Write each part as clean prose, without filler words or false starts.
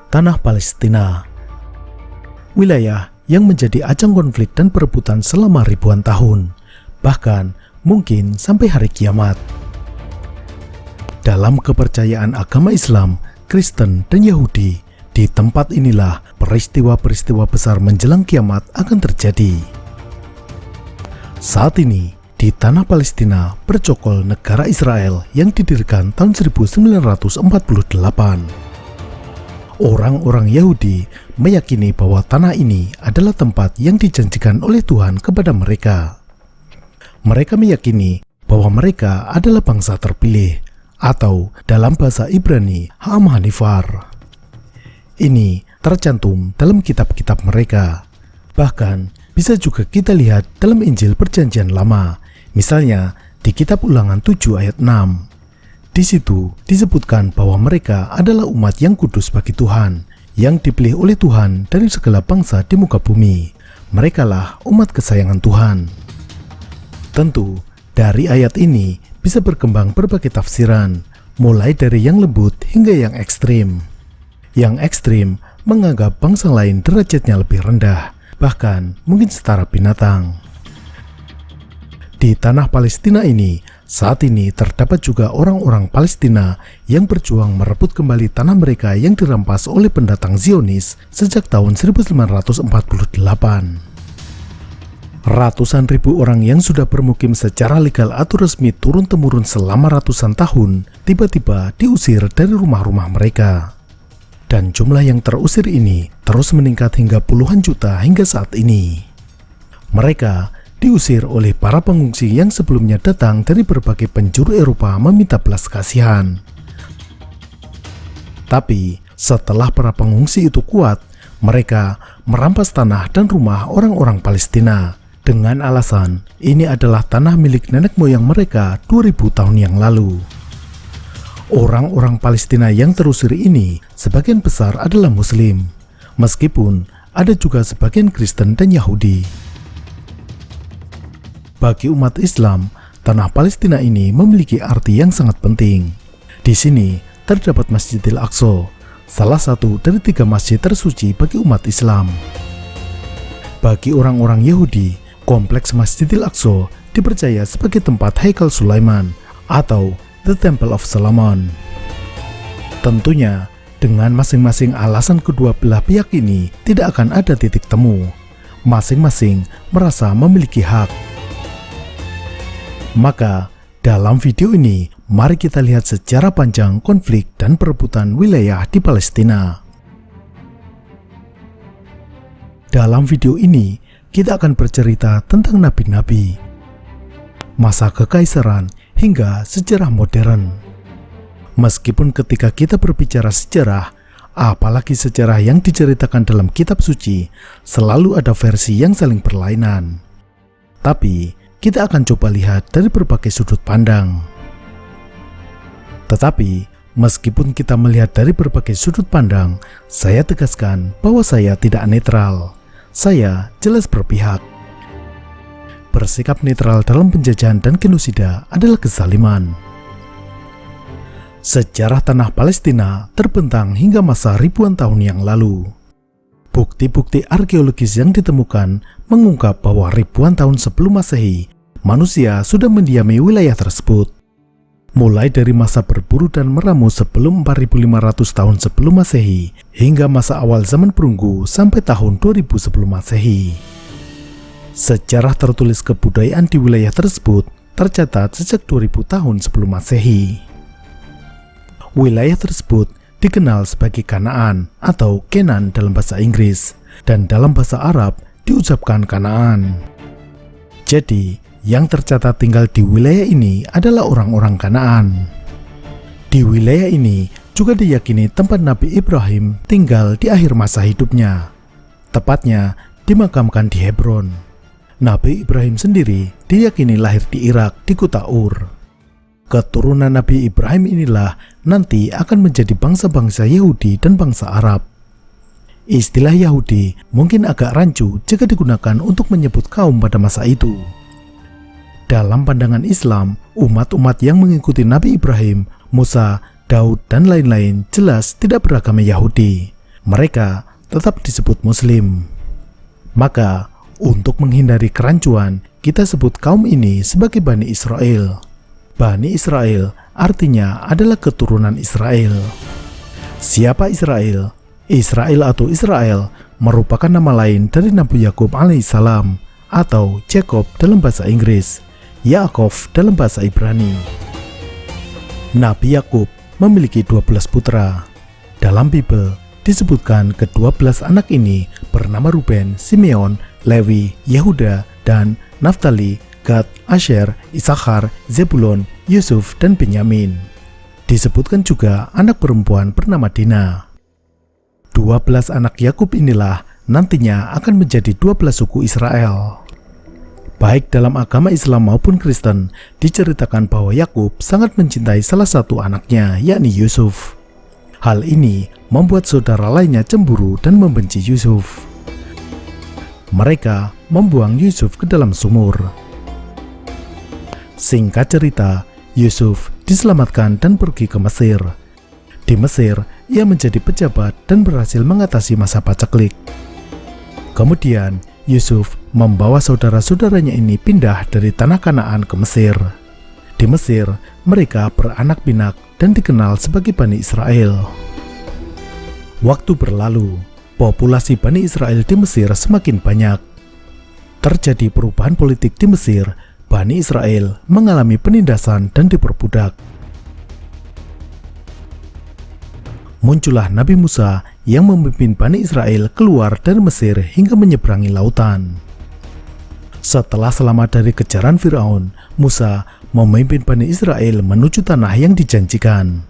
Tanah Palestina, wilayah yang menjadi ajang konflik dan perebutan selama ribuan tahun, bahkan mungkin sampai hari kiamat. Dalam kepercayaan agama Islam, Kristen, dan Yahudi, di tempat inilah peristiwa-peristiwa besar menjelang kiamat akan terjadi. Saat ini, di tanah Palestina bercokol negara Israel yang didirikan tahun 1948. Orang-orang Yahudi meyakini bahwa tanah ini adalah tempat yang dijanjikan oleh Tuhan kepada mereka. Mereka meyakini bahwa mereka adalah bangsa terpilih, atau dalam bahasa Ibrani, Ha'am Hanifar. Ini tercantum dalam kitab-kitab mereka. Bahkan bisa juga kita lihat dalam Injil Perjanjian Lama, misalnya di Kitab Ulangan 7 ayat 6. Di situ disebutkan bahwa mereka adalah umat yang kudus bagi Tuhan, yang dipilih oleh Tuhan dari segala bangsa di muka bumi. Merekalah umat kesayangan Tuhan. Tentu, dari ayat ini bisa berkembang berbagai tafsiran, mulai dari yang lembut hingga yang ekstrim. Yang ekstrim menganggap bangsa lain derajatnya lebih rendah, bahkan mungkin setara binatang. Di tanah Palestina ini, saat ini terdapat juga orang-orang Palestina yang berjuang merebut kembali tanah mereka yang dirampas oleh pendatang Zionis sejak tahun 1948. Ratusan ribu orang yang sudah bermukim secara legal atau resmi turun-temurun selama ratusan tahun tiba-tiba diusir dari rumah-rumah mereka. Dan jumlah yang terusir ini terus meningkat hingga puluhan juta hingga saat ini. Mereka diusir oleh para pengungsi yang sebelumnya datang dari berbagai penjuru Eropa meminta belas kasihan. Tapi setelah para pengungsi itu kuat, mereka merampas tanah dan rumah orang-orang Palestina dengan alasan ini adalah tanah milik nenek moyang mereka 2000 tahun yang lalu. Orang-orang Palestina yang terusir ini sebagian besar adalah Muslim, meskipun ada juga sebagian Kristen dan Yahudi. Bagi umat Islam, tanah Palestina ini memiliki arti yang sangat penting. Di sini terdapat Masjidil Aqsa, salah satu dari 3 masjid tersuci bagi umat Islam. Bagi orang-orang Yahudi, kompleks Masjidil Aqsa dipercaya sebagai tempat Haikal Sulaiman atau The Temple of Solomon. Tentunya, dengan masing-masing alasan kedua belah pihak ini tidak akan ada titik temu. Masing-masing merasa memiliki hak. Maka, dalam video ini, mari kita lihat secara panjang konflik dan perebutan wilayah di Palestina. Dalam video ini, kita akan bercerita tentang nabi-nabi, masa kekaisaran, hingga sejarah modern. Meskipun ketika kita berbicara sejarah, apalagi sejarah yang diceritakan dalam kitab suci, selalu ada versi yang saling berlainan. Tapi, kita akan coba lihat dari berbagai sudut pandang. Tetapi, meskipun kita melihat dari berbagai sudut pandang, saya tegaskan bahwa saya tidak netral. Saya jelas berpihak. Bersikap netral dalam penjajahan dan genosida adalah kezaliman. Sejarah tanah Palestina terbentang hingga masa ribuan tahun yang lalu. Bukti-bukti arkeologis yang ditemukan mengungkap bahwa ribuan tahun sebelum Masehi, manusia sudah mendiami wilayah tersebut. Mulai dari masa berburu dan meramu sebelum 4500 tahun sebelum Masehi, hingga masa awal zaman perunggu sampai tahun 2000 sebelum Masehi. Sejarah tertulis kebudayaan di wilayah tersebut tercatat sejak 2000 tahun sebelum Masehi. Wilayah tersebut dikenal sebagai Kanaan atau Kenan dalam bahasa Inggris, dan dalam bahasa Arab diucapkan Kanaan. Jadi, yang tercatat tinggal di wilayah ini adalah orang-orang Kanaan. Di wilayah ini juga diyakini tempat Nabi Ibrahim tinggal di akhir masa hidupnya. Tepatnya dimakamkan di Hebron. Nabi Ibrahim sendiri diyakini lahir di Irak di kota Ur. Keturunan Nabi Ibrahim inilah nanti akan menjadi bangsa-bangsa Yahudi dan bangsa Arab. Istilah Yahudi mungkin agak rancu jika digunakan untuk menyebut kaum pada masa itu. Dalam pandangan Islam, umat-umat yang mengikuti Nabi Ibrahim, Musa, Daud, dan lain-lain jelas tidak beragama Yahudi. mereka tetap disebut Muslim. Maka, untuk menghindari kerancuan, kita sebut kaum ini sebagai Bani Israel. Bani Israel artinya adalah keturunan Israel. Siapa Israel? Israel atau Israel merupakan nama lain dari Nabi Yakub alaihissalam atau Jacob dalam bahasa Inggris, Yaakov dalam bahasa Ibrani. Nabi Yakub memiliki 12 putra. Dalam Bible disebutkan ke-12 anak ini bernama Ruben, Simeon, Lewi, Yehuda, dan Naftali, Gad, Asher, Issakhar, Zebulon, Yusuf, dan Benyamin. Disebutkan juga anak perempuan bernama Dina. 12 anak Yakub inilah nantinya akan menjadi 12 suku Israel. Baik dalam agama Islam maupun Kristen, diceritakan bahwa Yakub sangat mencintai salah satu anaknya, yakni Yusuf. Hal ini membuat saudara lainnya cemburu dan membenci Yusuf. Mereka membuang Yusuf ke dalam sumur. Singkat cerita, Yusuf diselamatkan dan pergi ke Mesir. Di Mesir, ia menjadi pejabat dan berhasil mengatasi masa paceklik. Kemudian, Yusuf membawa saudara-saudaranya ini pindah dari tanah Kanaan ke Mesir. Di Mesir, mereka beranak pinak dan dikenal sebagai Bani Israel. Waktu berlalu, populasi Bani Israel di Mesir semakin banyak. Terjadi perubahan politik di Mesir, Bani Israel mengalami penindasan dan diperbudak. Muncullah Nabi Musa yang memimpin Bani Israel keluar dari Mesir hingga menyeberangi lautan. Setelah selamat dari kejaran Firaun, Musa memimpin Bani Israel menuju tanah yang dijanjikan.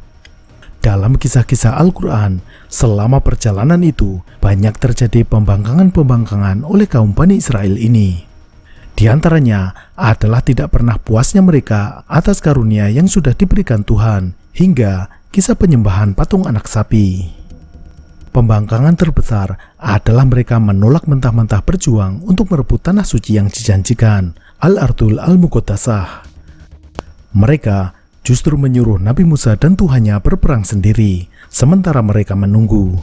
Dalam kisah-kisah Al-Quran, selama perjalanan itu banyak terjadi pembangkangan-pembangkangan oleh kaum Bani Israel ini. Di antaranya adalah tidak pernah puasnya mereka atas karunia yang sudah diberikan Tuhan, hingga kisah penyembahan patung anak sapi. Pembangkangan terbesar adalah mereka menolak mentah-mentah berjuang untuk merebut tanah suci yang dijanjikan, Al-Ardul Al-Muqaddasah. Mereka justru menyuruh Nabi Musa dan Tuhannya berperang sendiri, sementara mereka menunggu.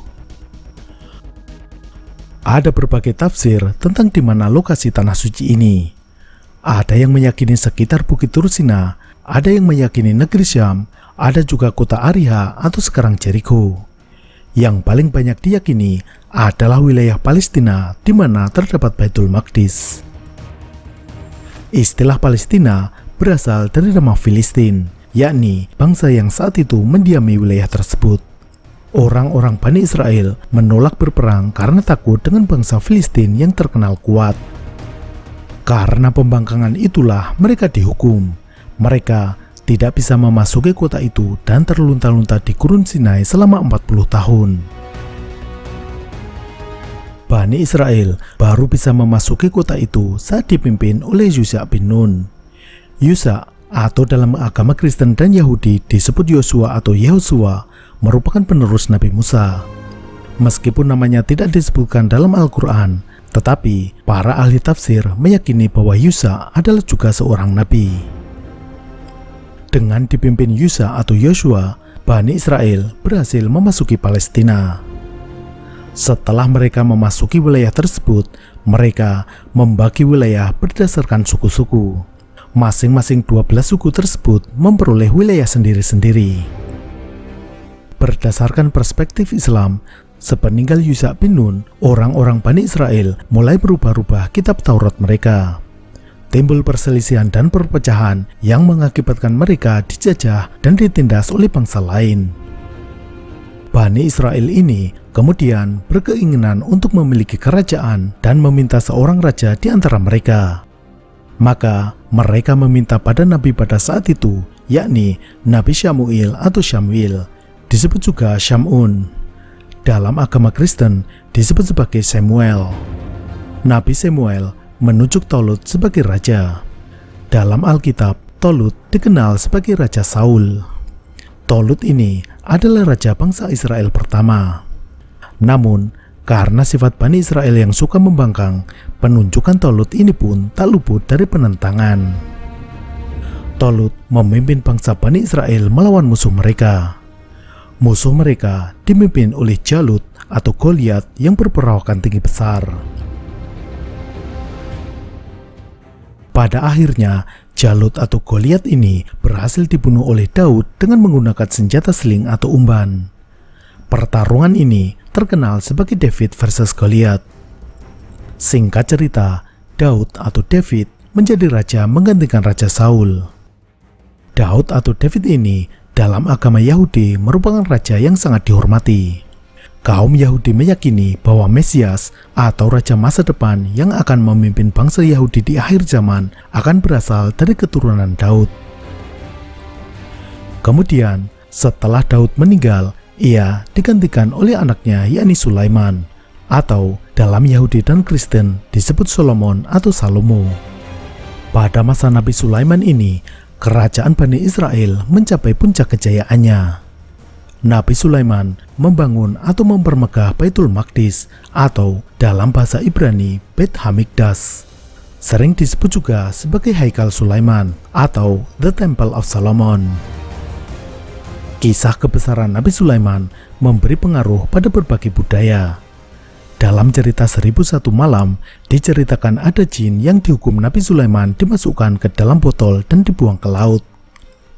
Ada berbagai tafsir tentang di mana lokasi tanah suci ini. Ada yang meyakini sekitar Bukit Tursina, ada yang meyakini negeri Syam, ada juga kota Ariha atau sekarang Jericho. Yang paling banyak diyakini adalah wilayah Palestina di mana terdapat Baitul Maqdis. Istilah Palestina berasal dari nama Filistin, yakni bangsa yang saat itu mendiami wilayah tersebut. Orang-orang Bani Israel menolak berperang karena takut dengan bangsa Filistin yang terkenal kuat. Karena pembangkangan itulah mereka dihukum. Mereka tidak bisa memasuki kota itu dan terlunta-lunta di Gurun Sinai selama 40 tahun. Bani Israel baru bisa memasuki kota itu saat dipimpin oleh Yusha bin Nun. Yusha atau dalam agama Kristen dan Yahudi disebut Yosua atau Yehosua merupakan penerus Nabi Musa. Meskipun namanya tidak disebutkan dalam Al-Quran, tetapi para ahli tafsir meyakini bahwa Yusha adalah juga seorang nabi. Dengan dipimpin Yusha atau Yosua, Bani Israel berhasil memasuki Palestina. Setelah mereka memasuki wilayah tersebut, mereka membagi wilayah berdasarkan suku-suku. Masing-masing 12 suku tersebut memperoleh wilayah sendiri-sendiri. Berdasarkan perspektif Islam, sepeninggal Yusha bin Nun, orang-orang Bani Israel mulai berubah-ubah kitab Taurat mereka. Timbul perselisihan dan perpecahan yang mengakibatkan mereka dijajah dan ditindas oleh bangsa lain. Bani Israel ini kemudian berkeinginan untuk memiliki kerajaan dan meminta seorang raja di antara mereka. Maka mereka meminta pada nabi pada saat itu, yakni Nabi Syamuil atau Syamwil, disebut juga Syamun. Dalam agama Kristen disebut sebagai Samuel. Nabi Samuel menunjuk Tolut sebagai raja. Dalam Alkitab, Tolut dikenal sebagai Raja Saul. Tolut ini adalah raja bangsa Israel pertama. Namun, karena sifat Bani Israel yang suka membangkang, penunjukan Tolut ini pun tak luput dari penentangan. Tolut memimpin bangsa Bani Israel melawan musuh mereka. Musuh mereka dipimpin oleh Jalut atau Goliat yang berperawakan tinggi besar. Pada akhirnya, Jalut atau Goliat ini berhasil dibunuh oleh Daud dengan menggunakan senjata seling atau umban. Pertarungan ini terkenal sebagai David versus Goliat. Singkat cerita, Daud atau David menjadi raja menggantikan Raja Saul. Daud atau David ini dalam agama Yahudi merupakan raja yang sangat dihormati. Kaum Yahudi meyakini bahwa Mesias atau raja masa depan yang akan memimpin bangsa Yahudi di akhir zaman akan berasal dari keturunan Daud. Kemudian, setelah Daud meninggal, ia digantikan oleh anaknya yakni Sulaiman, atau dalam Yahudi dan Kristen disebut Solomon atau Salomo. Pada masa Nabi Sulaiman ini, kerajaan Bani Israel mencapai puncak kejayaannya. Nabi Sulaiman membangun atau mempermegah Baitul Maqdis atau dalam bahasa Ibrani Beit Hamikdash. Sering disebut juga sebagai Haikal Sulaiman atau The Temple of Solomon. Kisah kebesaran Nabi Sulaiman memberi pengaruh pada berbagai budaya. Dalam cerita 1001 malam, diceritakan ada jin yang dihukum Nabi Sulaiman dimasukkan ke dalam botol dan dibuang ke laut.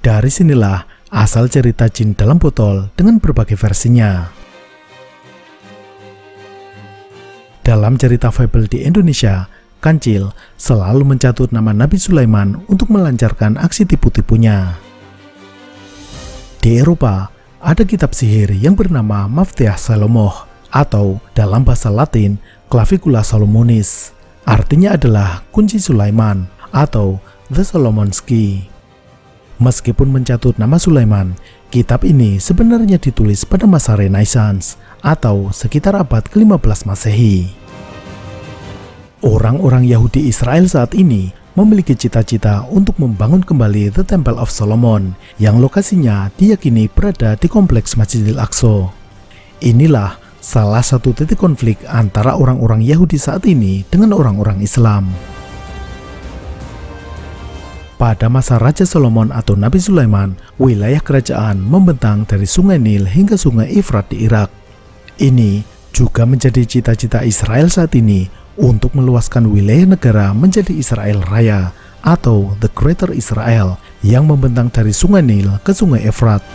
Dari sinilah asal cerita jin dalam botol dengan berbagai versinya. Dalam cerita fabel di Indonesia, Kancil selalu mencatut nama Nabi Sulaiman untuk melancarkan aksi tipu-tipunya. Di Eropa, ada kitab sihir yang bernama Maftiah Salomoh atau dalam bahasa Latin Clavicula Solomonis. Artinya adalah kunci Sulaiman atau The Solomon's Key. Meskipun mencatut nama Sulaiman, kitab ini sebenarnya ditulis pada masa Renaissance atau sekitar abad ke-15 Masehi. Orang-orang Yahudi Israel saat ini memiliki cita-cita untuk membangun kembali The Temple of Solomon yang lokasinya diyakini berada di kompleks Masjidil Aqsa. Inilah salah satu titik konflik antara orang-orang Yahudi saat ini dengan orang-orang Islam. Pada masa Raja Solomon atau Nabi Sulaiman, wilayah kerajaan membentang dari Sungai Nil hingga Sungai Efrat di Irak. Ini juga menjadi cita-cita Israel saat ini untuk meluaskan wilayah negara menjadi Israel Raya atau The Greater Israel yang membentang dari Sungai Nil ke Sungai Efrat.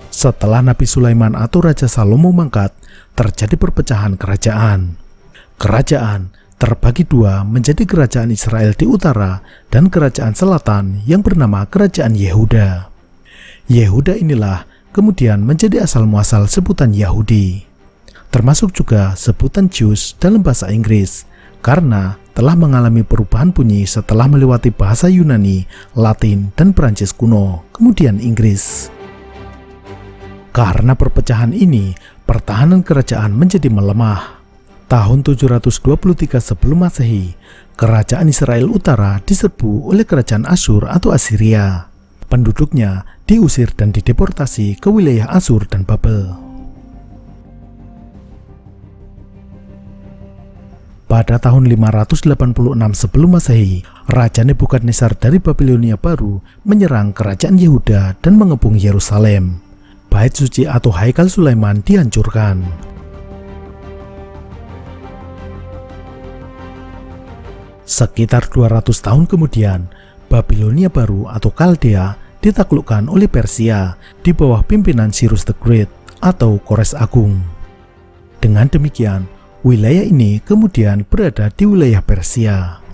Setelah Nabi Sulaiman atau Raja Salomo mangkat, terjadi perpecahan kerajaan. Kerajaan terbagi dua menjadi kerajaan Israel di utara dan kerajaan selatan yang bernama kerajaan Yehuda. Yehuda inilah kemudian menjadi asal-muasal sebutan Yahudi, termasuk juga sebutan Jews dalam bahasa Inggris, karena telah mengalami perubahan bunyi setelah melewati bahasa Yunani, Latin, dan Prancis kuno, kemudian Inggris. Karena perpecahan ini, pertahanan kerajaan menjadi melemah. Tahun 723 sebelum Masehi, kerajaan Israel Utara diserbu oleh kerajaan Asyur atau Assyria. Penduduknya diusir dan dideportasi ke wilayah Asyur dan Babel. Pada tahun 586 sebelum Masehi, Raja Nebukadnezar dari Babilonia Baru menyerang kerajaan Yehuda dan mengepung Yerusalem. Bait suci atau Haikal Sulaiman dihancurkan. Sekitar 200 tahun kemudian, Babilonia Baru atau Kaldea ditaklukkan oleh Persia di bawah pimpinan Cyrus the Great atau Kores Agung. Dengan demikian, wilayah ini kemudian berada di wilayah Persia.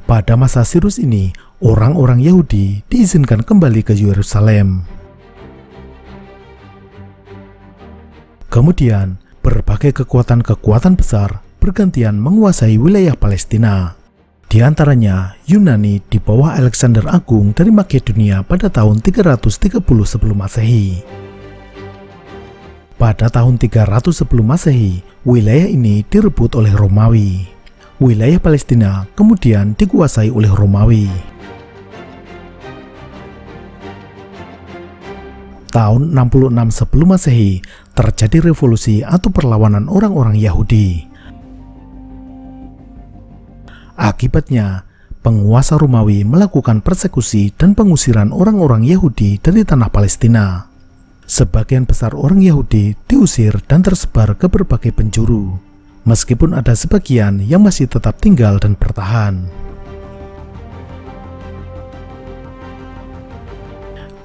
Pada masa Cyrus ini, orang-orang Yahudi diizinkan kembali ke Yerusalem. Kemudian, berbagai kekuatan-kekuatan besar bergantian menguasai wilayah Palestina. Di antaranya Yunani di bawah Alexander Agung dari Makedonia pada tahun 330 sebelum Masehi. Pada tahun 300 sebelum Masehi, wilayah ini direbut oleh Romawi. Wilayah Palestina kemudian dikuasai oleh Romawi. Tahun 66 sebelum Masehi, terjadi revolusi atau perlawanan orang-orang Yahudi. Akibatnya, penguasa Romawi melakukan persekusi dan pengusiran orang-orang Yahudi dari tanah Palestina. Sebagian besar orang Yahudi diusir dan tersebar ke berbagai penjuru, meskipun ada sebagian yang masih tetap tinggal dan bertahan.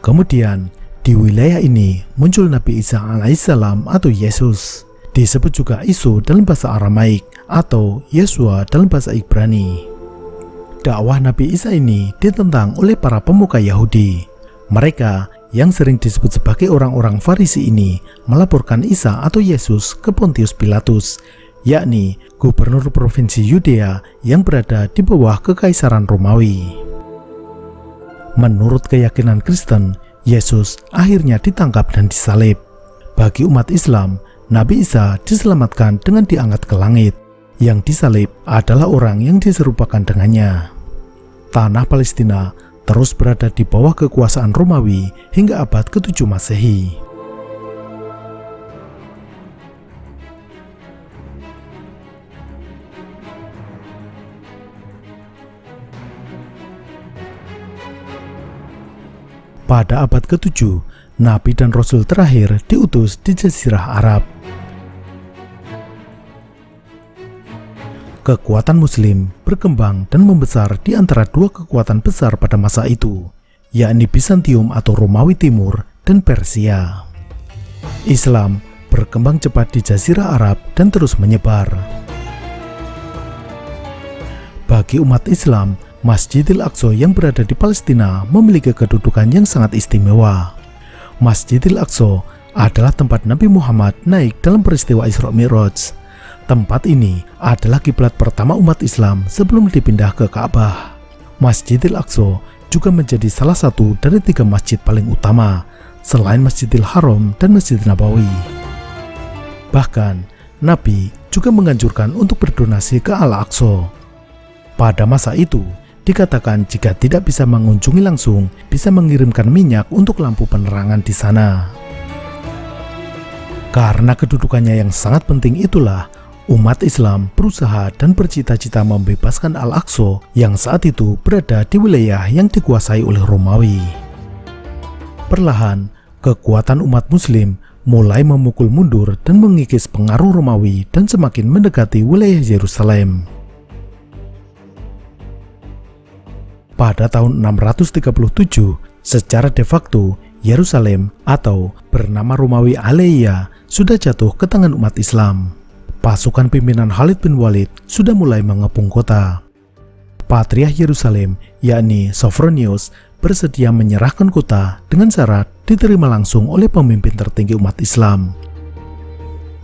Kemudian, di wilayah ini muncul Nabi Isa alaihissalam atau Yesus, disebut juga Isu dalam bahasa Aramaik atau Yesua dalam bahasa Ibrani. Dakwah Nabi Isa ini ditentang oleh para pemuka Yahudi. Mereka yang sering disebut sebagai orang-orang Farisi ini melaporkan Isa atau Yesus ke Pontius Pilatus, yakni gubernur provinsi Yudea yang berada di bawah kekaisaran Romawi. Menurut keyakinan Kristen, Yesus akhirnya ditangkap dan disalib. Bagi umat Islam, Nabi Isa diselamatkan dengan diangkat ke langit. Yang disalib adalah orang yang diserupakan dengannya. Tanah Palestina terus berada di bawah kekuasaan Romawi hingga abad ke-7 Masehi. Pada abad ke-7, Nabi dan Rasul terakhir diutus di Jazirah Arab. Kekuatan Muslim berkembang dan membesar di antara dua kekuatan besar pada masa itu, yakni Bizantium atau Romawi Timur dan Persia. Islam berkembang cepat di Jazirah Arab dan terus menyebar. Bagi umat Islam, Masjidil Aqsa yang berada di Palestina memiliki kedudukan yang sangat istimewa. Masjidil Aqsa adalah tempat Nabi Muhammad naik dalam peristiwa Isra Mi'raj. Tempat ini adalah kiblat pertama umat Islam sebelum dipindah ke Ka'bah. Masjidil Aqsa juga menjadi salah satu dari 3 masjid paling utama, selain Masjidil Haram dan Masjid Nabawi. Bahkan, Nabi juga menganjurkan untuk berdonasi ke Al-Aqsa. Pada masa itu, dikatakan jika tidak bisa mengunjungi langsung, bisa mengirimkan minyak untuk lampu penerangan di sana. Karena kedudukannya yang sangat penting itulah, umat Islam berusaha dan bercita-cita membebaskan Al-Aqsa yang saat itu berada di wilayah yang dikuasai oleh Romawi. Perlahan, kekuatan umat Muslim mulai memukul mundur dan mengikis pengaruh Romawi dan semakin mendekati wilayah Yerusalem. Pada tahun 637, secara de facto, Yerusalem atau bernama Romawi Aleia sudah jatuh ke tangan umat Islam. Pasukan pimpinan Khalid bin Walid sudah mulai mengepung kota. Patriark Yerusalem, yakni Sophronius, bersedia menyerahkan kota dengan syarat diterima langsung oleh pemimpin tertinggi umat Islam.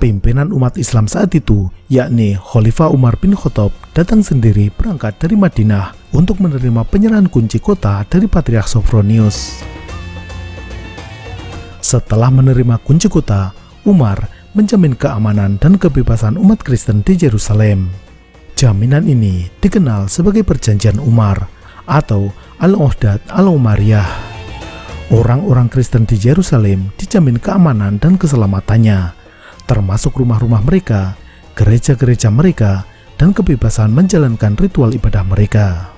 Pimpinan umat Islam saat itu, yakni Khalifah Umar bin Khattab, datang sendiri berangkat dari Madinah untuk menerima penyerahan kunci kota dari Patriark Sophronius. Setelah menerima kunci kota, Umar menjamin keamanan dan kebebasan umat Kristen di Yerusalem. Jaminan ini dikenal sebagai Perjanjian Umar atau Al-Uhdad Al-Umariyah. Orang-orang Kristen di Yerusalem dijamin keamanan dan keselamatannya, termasuk rumah-rumah mereka, gereja-gereja mereka, dan kebebasan menjalankan ritual ibadah mereka.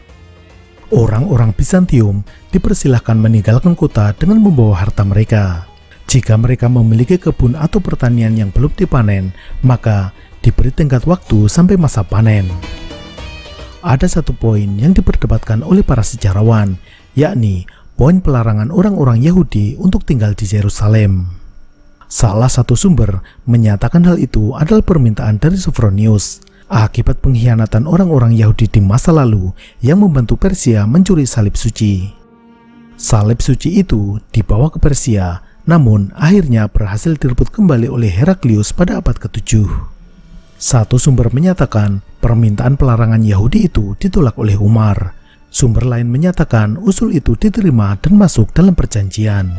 Orang-orang Bizantium dipersilahkan meninggalkan kota dengan membawa harta mereka. Jika mereka memiliki kebun atau pertanian yang belum dipanen, maka diberi tenggat waktu sampai masa panen. Ada satu poin yang diperdebatkan oleh para sejarawan, yakni poin pelarangan orang-orang Yahudi untuk tinggal di Yerusalem. Salah satu sumber menyatakan hal itu adalah permintaan dari Sophronius akibat pengkhianatan orang-orang Yahudi di masa lalu yang membantu Persia mencuri salib suci. Salib suci itu dibawa ke Persia, namun akhirnya berhasil direbut kembali oleh Heraklius pada abad ke-7. Satu sumber menyatakan permintaan pelarangan Yahudi itu ditolak oleh Umar. Sumber lain menyatakan usul itu diterima dan masuk dalam perjanjian.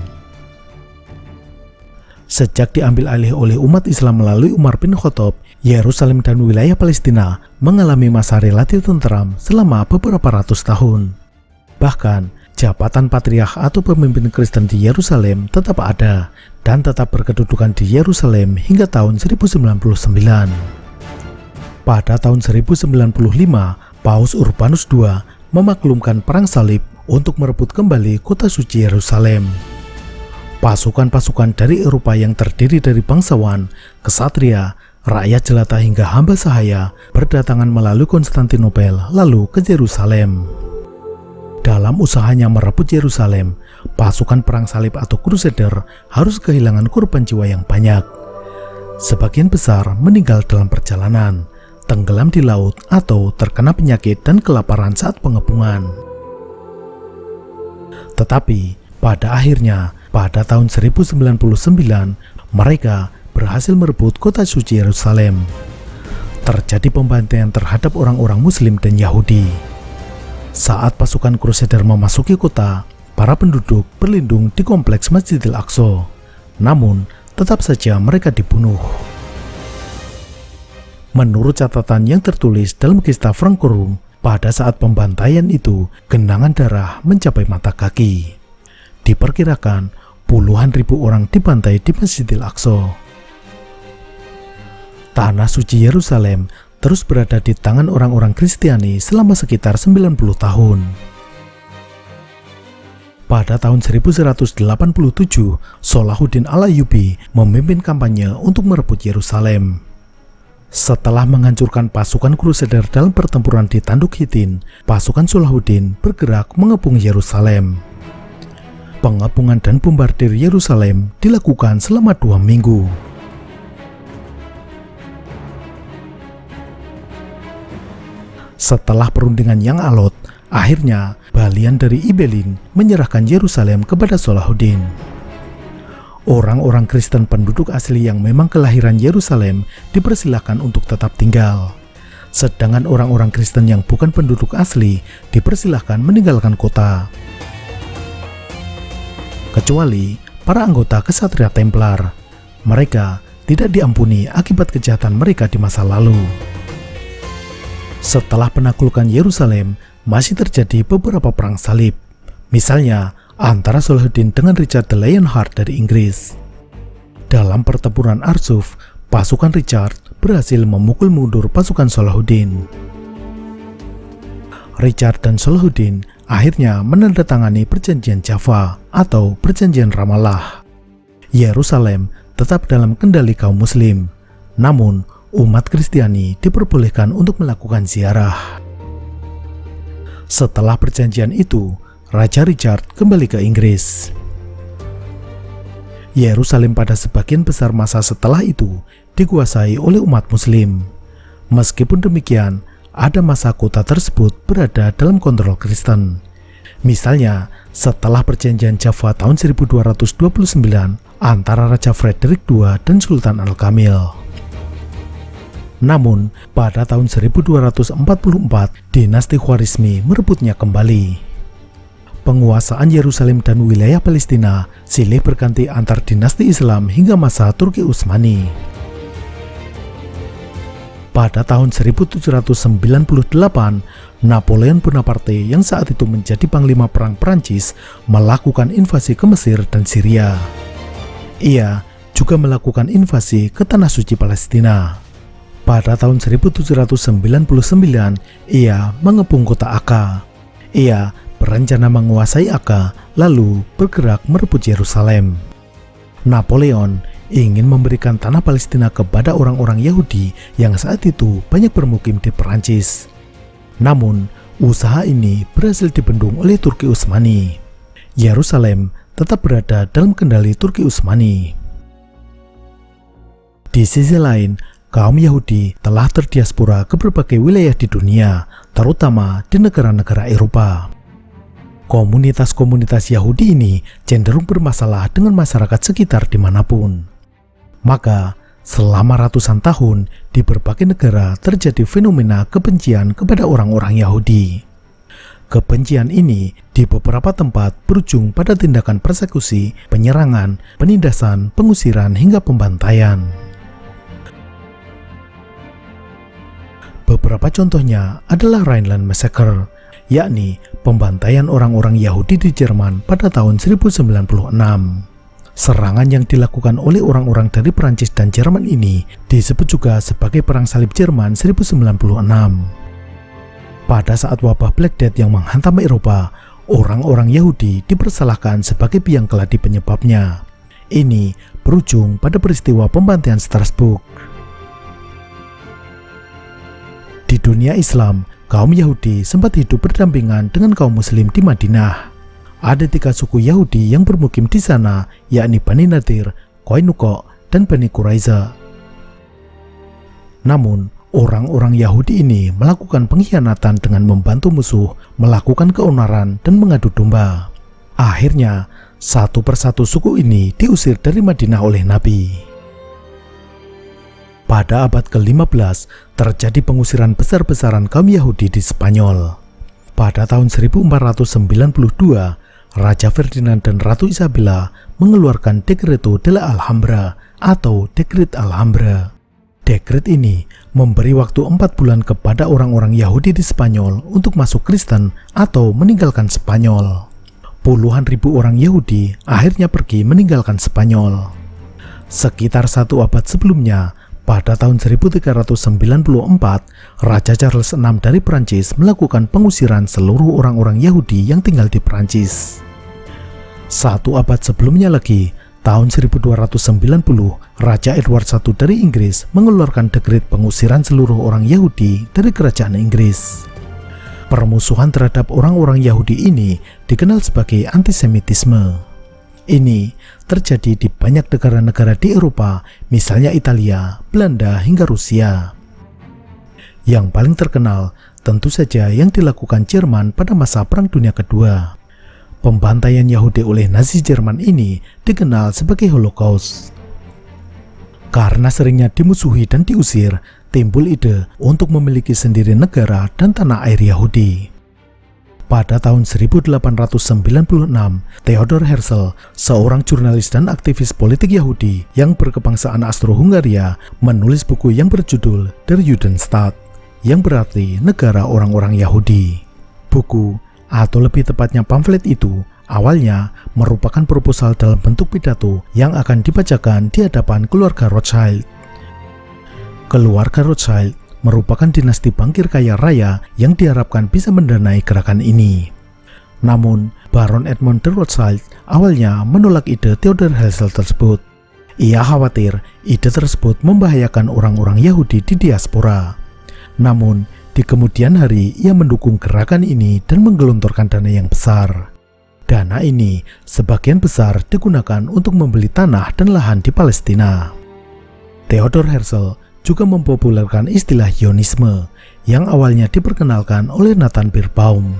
Sejak diambil alih oleh umat Islam melalui Umar bin Khattab, Yerusalem dan wilayah Palestina mengalami masa relatif tentram selama beberapa ratus tahun. Bahkan, jabatan patriark atau pemimpin Kristen di Yerusalem tetap ada dan tetap berkedudukan di Yerusalem hingga tahun 1099. Pada tahun 1095, Paus Urbanus II memaklumkan perang salib untuk merebut kembali kota suci Yerusalem. Pasukan-pasukan dari Eropa yang terdiri dari bangsawan, kesatria, rakyat jelata hingga hamba sahaya berdatangan melalui Konstantinopel lalu ke Yerusalem. Dalam usahanya merebut Yerusalem, pasukan perang salib atau Crusader harus kehilangan korban jiwa yang banyak. Sebagian besar meninggal dalam perjalanan, tenggelam di laut atau terkena penyakit dan kelaparan saat pengepungan. Tetapi pada akhirnya, pada tahun 1099, mereka berhasil merebut kota suci Yerusalem. Terjadi pembantaian terhadap orang-orang Muslim dan Yahudi. Saat pasukan Crusader memasuki kota, para penduduk berlindung di kompleks Masjidil Aqsa. Namun, tetap saja mereka dibunuh. Menurut catatan yang tertulis dalam Kisah Francorum, pada saat pembantaian itu, genangan darah mencapai mata kaki. Diperkirakan puluhan ribu orang dibantai di Masjidil Aqsa. Tanah suci Yerusalem terus berada di tangan orang-orang Kristiani selama sekitar 90 tahun. Pada tahun 1187, Salahuddin Al-Ayyubi memimpin kampanye untuk merebut Yerusalem. Setelah menghancurkan pasukan Crusader dalam pertempuran di Tanduk Hitin, pasukan Salahuddin bergerak mengepung Yerusalem. Pengepungan dan bombardir Yerusalem dilakukan selama 2 minggu. Setelah perundingan yang alot, akhirnya Balian dari Ibelin menyerahkan Yerusalem kepada Salahuddin. Orang-orang Kristen penduduk asli yang memang kelahiran Yerusalem dipersilahkan untuk tetap tinggal. Sedangkan orang-orang Kristen yang bukan penduduk asli dipersilahkan meninggalkan kota. Kecuali para anggota kesatria Templar. Mereka tidak diampuni akibat kejahatan mereka di masa lalu. Setelah penaklukan Yerusalem, masih terjadi beberapa perang salib. Misalnya, antara Salahuddin dengan Richard the Lionheart dari Inggris. Dalam pertempuran Arsuf, pasukan Richard berhasil memukul mundur pasukan Salahuddin. Richard dan Salahuddin akhirnya menandatangani perjanjian Jaffa atau perjanjian Ramallah. Yerusalem tetap dalam kendali kaum Muslim, namun umat Kristiani diperbolehkan untuk melakukan ziarah. Setelah perjanjian itu, Raja Richard kembali ke Inggris. Yerusalem pada sebagian besar masa setelah itu dikuasai oleh umat Muslim. Meskipun demikian, ada masa kota tersebut berada dalam kontrol Kristen. Misalnya, setelah perjanjian Jaffa tahun 1229 antara Raja Frederick II dan Sultan Al-Kamil. Namun, pada tahun 1244, dinasti Khwarizmi merebutnya kembali. Penguasaan Yerusalem dan wilayah Palestina silih berganti antar dinasti Islam hingga masa Turki Utsmani. Pada tahun 1798, Napoleon Bonaparte yang saat itu menjadi panglima perang Prancis melakukan invasi ke Mesir dan Syria. Ia juga melakukan invasi ke Tanah Suci Palestina. Pada tahun 1799, ia mengepung kota Akka. Ia berencana menguasai Akka, lalu bergerak merebut Yerusalem. Napoleon ingin memberikan tanah Palestina kepada orang-orang Yahudi yang saat itu banyak bermukim di Perancis. Namun, usaha ini berhasil dibendung oleh Turki Utsmani. Yerusalem tetap berada dalam kendali Turki Utsmani. Di sisi lain, kaum Yahudi telah terdiaspora ke berbagai wilayah di dunia, terutama di negara-negara Eropa. Komunitas-komunitas Yahudi ini cenderung bermasalah dengan masyarakat sekitar dimanapun. Maka, selama ratusan tahun, di berbagai negara terjadi fenomena kebencian kepada orang-orang Yahudi. Kebencian ini di beberapa tempat berujung pada tindakan persekusi, penyerangan, penindasan, pengusiran, hingga pembantaian. Beberapa contohnya adalah Rhineland Massacre, yakni pembantaian orang-orang Yahudi di Jerman pada tahun 1096. Serangan yang dilakukan oleh orang-orang dari Perancis dan Jerman ini disebut juga sebagai Perang Salib Jerman 1096. Pada saat wabah Black Death yang menghantam Eropa, orang-orang Yahudi dipersalahkan sebagai biang keladi penyebabnya. Ini berujung pada peristiwa pembantaian Strasbourg. Di dunia Islam, kaum Yahudi sempat hidup berdampingan dengan kaum Muslim di Madinah. Ada 3 suku Yahudi yang bermukim di sana, yakni Bani Nadir, Qainuqa, dan Bani Quraiza. Namun, orang-orang Yahudi ini melakukan pengkhianatan dengan membantu musuh, melakukan keonaran, dan mengadu domba. Akhirnya, satu persatu suku ini diusir dari Madinah oleh Nabi. Pada abad ke-15, terjadi pengusiran besar-besaran kaum Yahudi di Spanyol. Pada tahun 1492, Raja Ferdinand dan Ratu Isabella mengeluarkan Decreto de la Alhambra atau Dekret Alhambra. Dekret ini memberi waktu 4 bulan kepada orang-orang Yahudi di Spanyol untuk masuk Kristen atau meninggalkan Spanyol. Puluhan ribu orang Yahudi akhirnya pergi meninggalkan Spanyol. Sekitar 1 abad sebelumnya, pada tahun 1394, Raja Charles VI dari Prancis melakukan pengusiran seluruh orang-orang Yahudi yang tinggal di Prancis. 1 abad sebelumnya lagi, tahun 1290, Raja Edward I dari Inggris mengeluarkan dekret pengusiran seluruh orang Yahudi dari kerajaan Inggris. Permusuhan terhadap orang-orang Yahudi ini dikenal sebagai antisemitisme. Ini terjadi di banyak negara-negara di Eropa, misalnya Italia, Belanda, hingga Rusia. Yang paling terkenal tentu saja yang dilakukan Jerman pada masa Perang Dunia Kedua. Pembantaian Yahudi oleh Nazi Jerman ini dikenal sebagai Holocaust. Karena seringnya dimusuhi dan diusir, timbul ide untuk memiliki sendiri negara dan tanah air Yahudi. Pada tahun 1896, Theodor Herzl, seorang jurnalis dan aktivis politik Yahudi yang berkebangsaan Austro-Hungaria, menulis buku yang berjudul Der Judenstaat, yang berarti negara orang-orang Yahudi. Buku, atau lebih tepatnya pamflet itu, awalnya merupakan proposal dalam bentuk pidato yang akan dibacakan di hadapan keluarga Rothschild. Keluarga Rothschild merupakan dinasti bankir kaya raya yang diharapkan bisa mendanai gerakan ini. Namun, Baron Edmund de Rothschild awalnya menolak ide Theodor Herzl tersebut. Ia khawatir ide tersebut membahayakan orang-orang Yahudi di diaspora. Namun, di kemudian hari ia mendukung gerakan ini dan menggelontorkan dana yang besar. Dana ini sebagian besar digunakan untuk membeli tanah dan lahan di Palestina. Theodor Herzl juga mempopulerkan istilah Zionisme yang awalnya diperkenalkan oleh Nathan Birnbaum.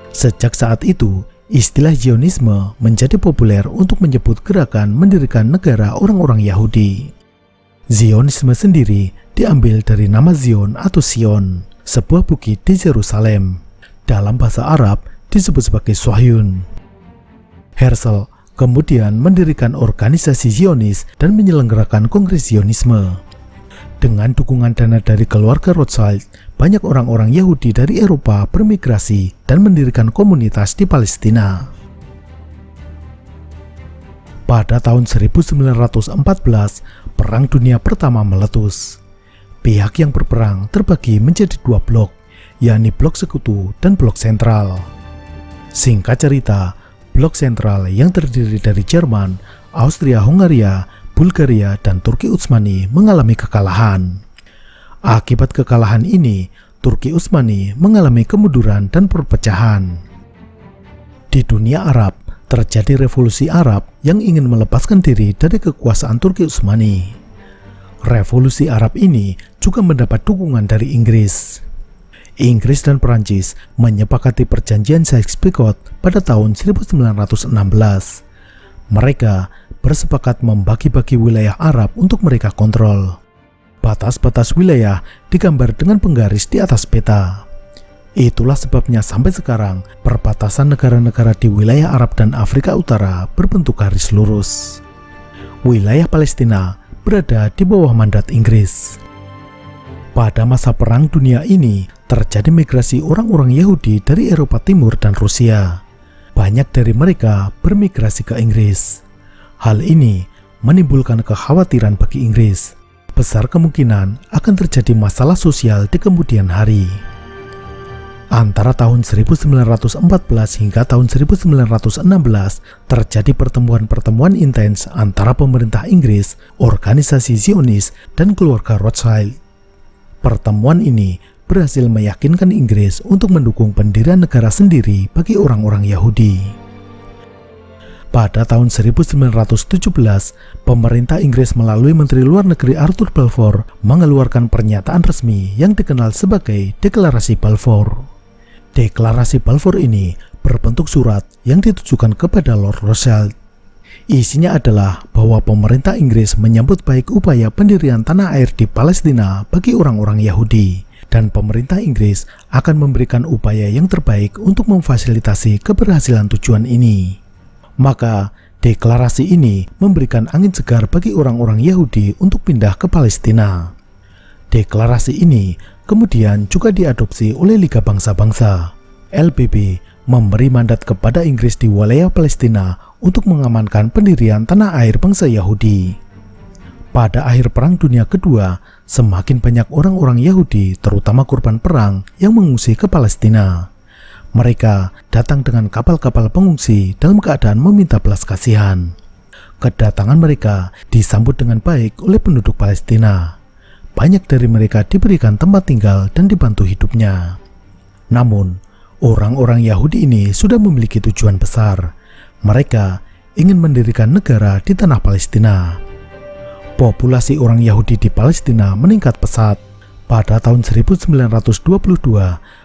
Sejak saat itu, istilah Zionisme menjadi populer untuk menyebut gerakan mendirikan negara orang-orang Yahudi. Zionisme sendiri diambil dari nama Zion atau Sion, sebuah bukit di Yerusalem. Dalam bahasa Arab disebut sebagai Sohyun. Herzl kemudian mendirikan organisasi Zionis dan menyelenggarakan kongres Zionisme. Dengan dukungan dana dari keluarga Rothschild, banyak orang-orang Yahudi dari Eropa bermigrasi dan mendirikan komunitas di Palestina. Pada tahun 1914, Perang Dunia Pertama meletus. Pihak yang berperang terbagi menjadi 2 blok, yakni blok sekutu dan blok sentral. Singkat cerita, blok sentral yang terdiri dari Jerman, Austria-Hungaria, Bulgaria, dan Turki Utsmani mengalami kekalahan. Akibat kekalahan ini, Turki Utsmani mengalami kemunduran dan perpecahan. Di dunia Arab, terjadi revolusi Arab yang ingin melepaskan diri dari kekuasaan Turki Utsmani. Revolusi Arab ini juga mendapat dukungan dari Inggris. Inggris dan Perancis menyepakati perjanjian Sykes-Picot pada tahun 1916. Mereka bersepakat membagi-bagi wilayah Arab untuk mereka kontrol. Batas-batas wilayah digambar dengan penggaris di atas peta. Itulah sebabnya sampai sekarang perbatasan negara-negara di wilayah Arab dan Afrika Utara berbentuk garis lurus. Wilayah Palestina berada di bawah mandat Inggris. Pada masa Perang Dunia ini, terjadi migrasi orang-orang Yahudi dari Eropa Timur dan Rusia. Banyak dari mereka bermigrasi ke Inggris. Hal ini menimbulkan kekhawatiran bagi Inggris. Besar kemungkinan akan terjadi masalah sosial di kemudian hari. Antara tahun 1914 hingga tahun 1916 terjadi pertemuan-pertemuan intens antara pemerintah Inggris, organisasi Zionis, dan keluarga Rothschild. Pertemuan ini berhasil meyakinkan Inggris untuk mendukung pendirian negara sendiri bagi orang-orang Yahudi. Pada tahun 1917, pemerintah Inggris melalui Menteri Luar Negeri Arthur Balfour mengeluarkan pernyataan resmi yang dikenal sebagai Deklarasi Balfour. Deklarasi Balfour ini berbentuk surat yang ditujukan kepada Lord Rothschild. Isinya adalah bahwa pemerintah Inggris menyambut baik upaya pendirian tanah air di Palestina bagi orang-orang Yahudi, dan pemerintah Inggris akan memberikan upaya yang terbaik untuk memfasilitasi keberhasilan tujuan ini. Maka, deklarasi ini memberikan angin segar bagi orang-orang Yahudi untuk pindah ke Palestina. Deklarasi ini kemudian juga diadopsi oleh Liga Bangsa-Bangsa. LPB memberi mandat kepada Inggris di wilayah Palestina untuk mengamankan pendirian tanah air bangsa Yahudi. Pada akhir Perang Dunia Kedua, semakin banyak orang-orang Yahudi, terutama korban perang, yang mengungsi ke Palestina. Mereka datang dengan kapal-kapal pengungsi dalam keadaan meminta belas kasihan. Kedatangan mereka disambut dengan baik oleh penduduk Palestina. Banyak dari mereka diberikan tempat tinggal dan dibantu hidupnya. Namun, orang-orang Yahudi ini sudah memiliki tujuan besar. Mereka ingin mendirikan negara di tanah Palestina. Populasi orang Yahudi di Palestina meningkat pesat. Pada tahun 1922,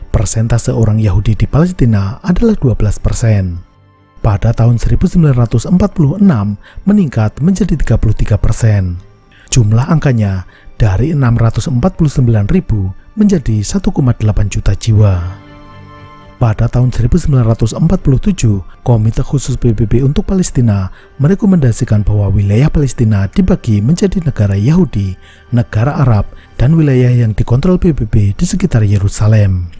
persentase orang Yahudi di Palestina adalah 12%. Pada tahun 1946 meningkat menjadi 33%. Jumlah angkanya dari 649.000 menjadi 1,8 juta jiwa. Pada tahun 1947, Komite Khusus PBB untuk Palestina merekomendasikan bahwa wilayah Palestina dibagi menjadi negara Yahudi, negara Arab, dan wilayah yang dikontrol PBB di sekitar Yerusalem.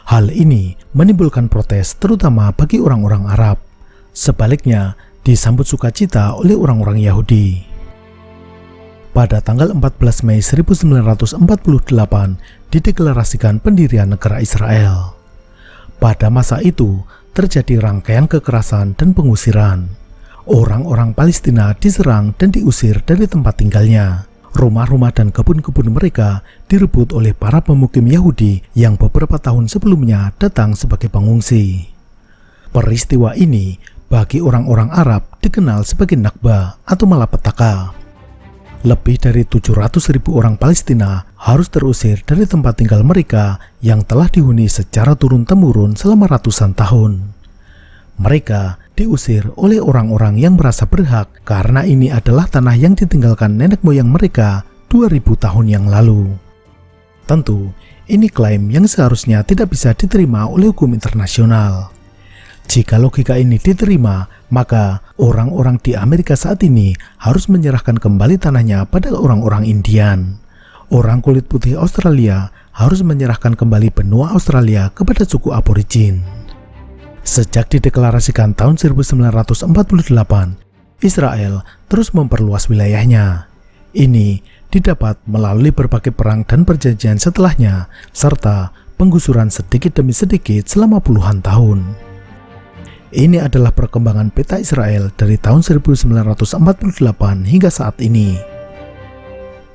Hal ini menimbulkan protes terutama bagi orang-orang Arab. Sebaliknya, disambut sukacita oleh orang-orang Yahudi. Pada tanggal 14 Mei 1948 dideklarasikan pendirian negara Israel. Pada masa itu terjadi rangkaian kekerasan dan pengusiran. Orang-orang Palestina diserang dan diusir dari tempat tinggalnya. Rumah-rumah dan kebun-kebun mereka direbut oleh para pemukim Yahudi yang beberapa tahun sebelumnya datang sebagai pengungsi. Peristiwa ini bagi orang-orang Arab dikenal sebagai Nakba atau malapetaka. Lebih dari 700.000 orang Palestina harus terusir dari tempat tinggal mereka yang telah dihuni secara turun-temurun selama ratusan tahun. Mereka diusir oleh orang-orang yang merasa berhak karena ini adalah tanah yang ditinggalkan nenek moyang mereka 2000 tahun yang lalu. Tentu, ini klaim yang seharusnya tidak bisa diterima oleh hukum internasional. Jika logika ini diterima, maka orang-orang di Amerika saat ini harus menyerahkan kembali tanahnya pada orang-orang Indian. Orang kulit putih Australia harus menyerahkan kembali benua Australia kepada suku aborigin. Sejak dideklarasikan tahun 1948, Israel terus memperluas wilayahnya. Ini didapat melalui berbagai perang dan perjanjian setelahnya, serta penggusuran sedikit demi sedikit selama puluhan tahun. Ini adalah perkembangan peta Israel dari tahun 1948 hingga saat ini.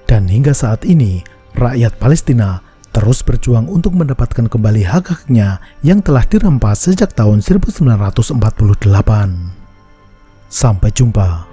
Dan hingga saat ini, rakyat Palestina terus berjuang untuk mendapatkan kembali hak-haknya yang telah dirampas sejak tahun 1948. Sampai jumpa.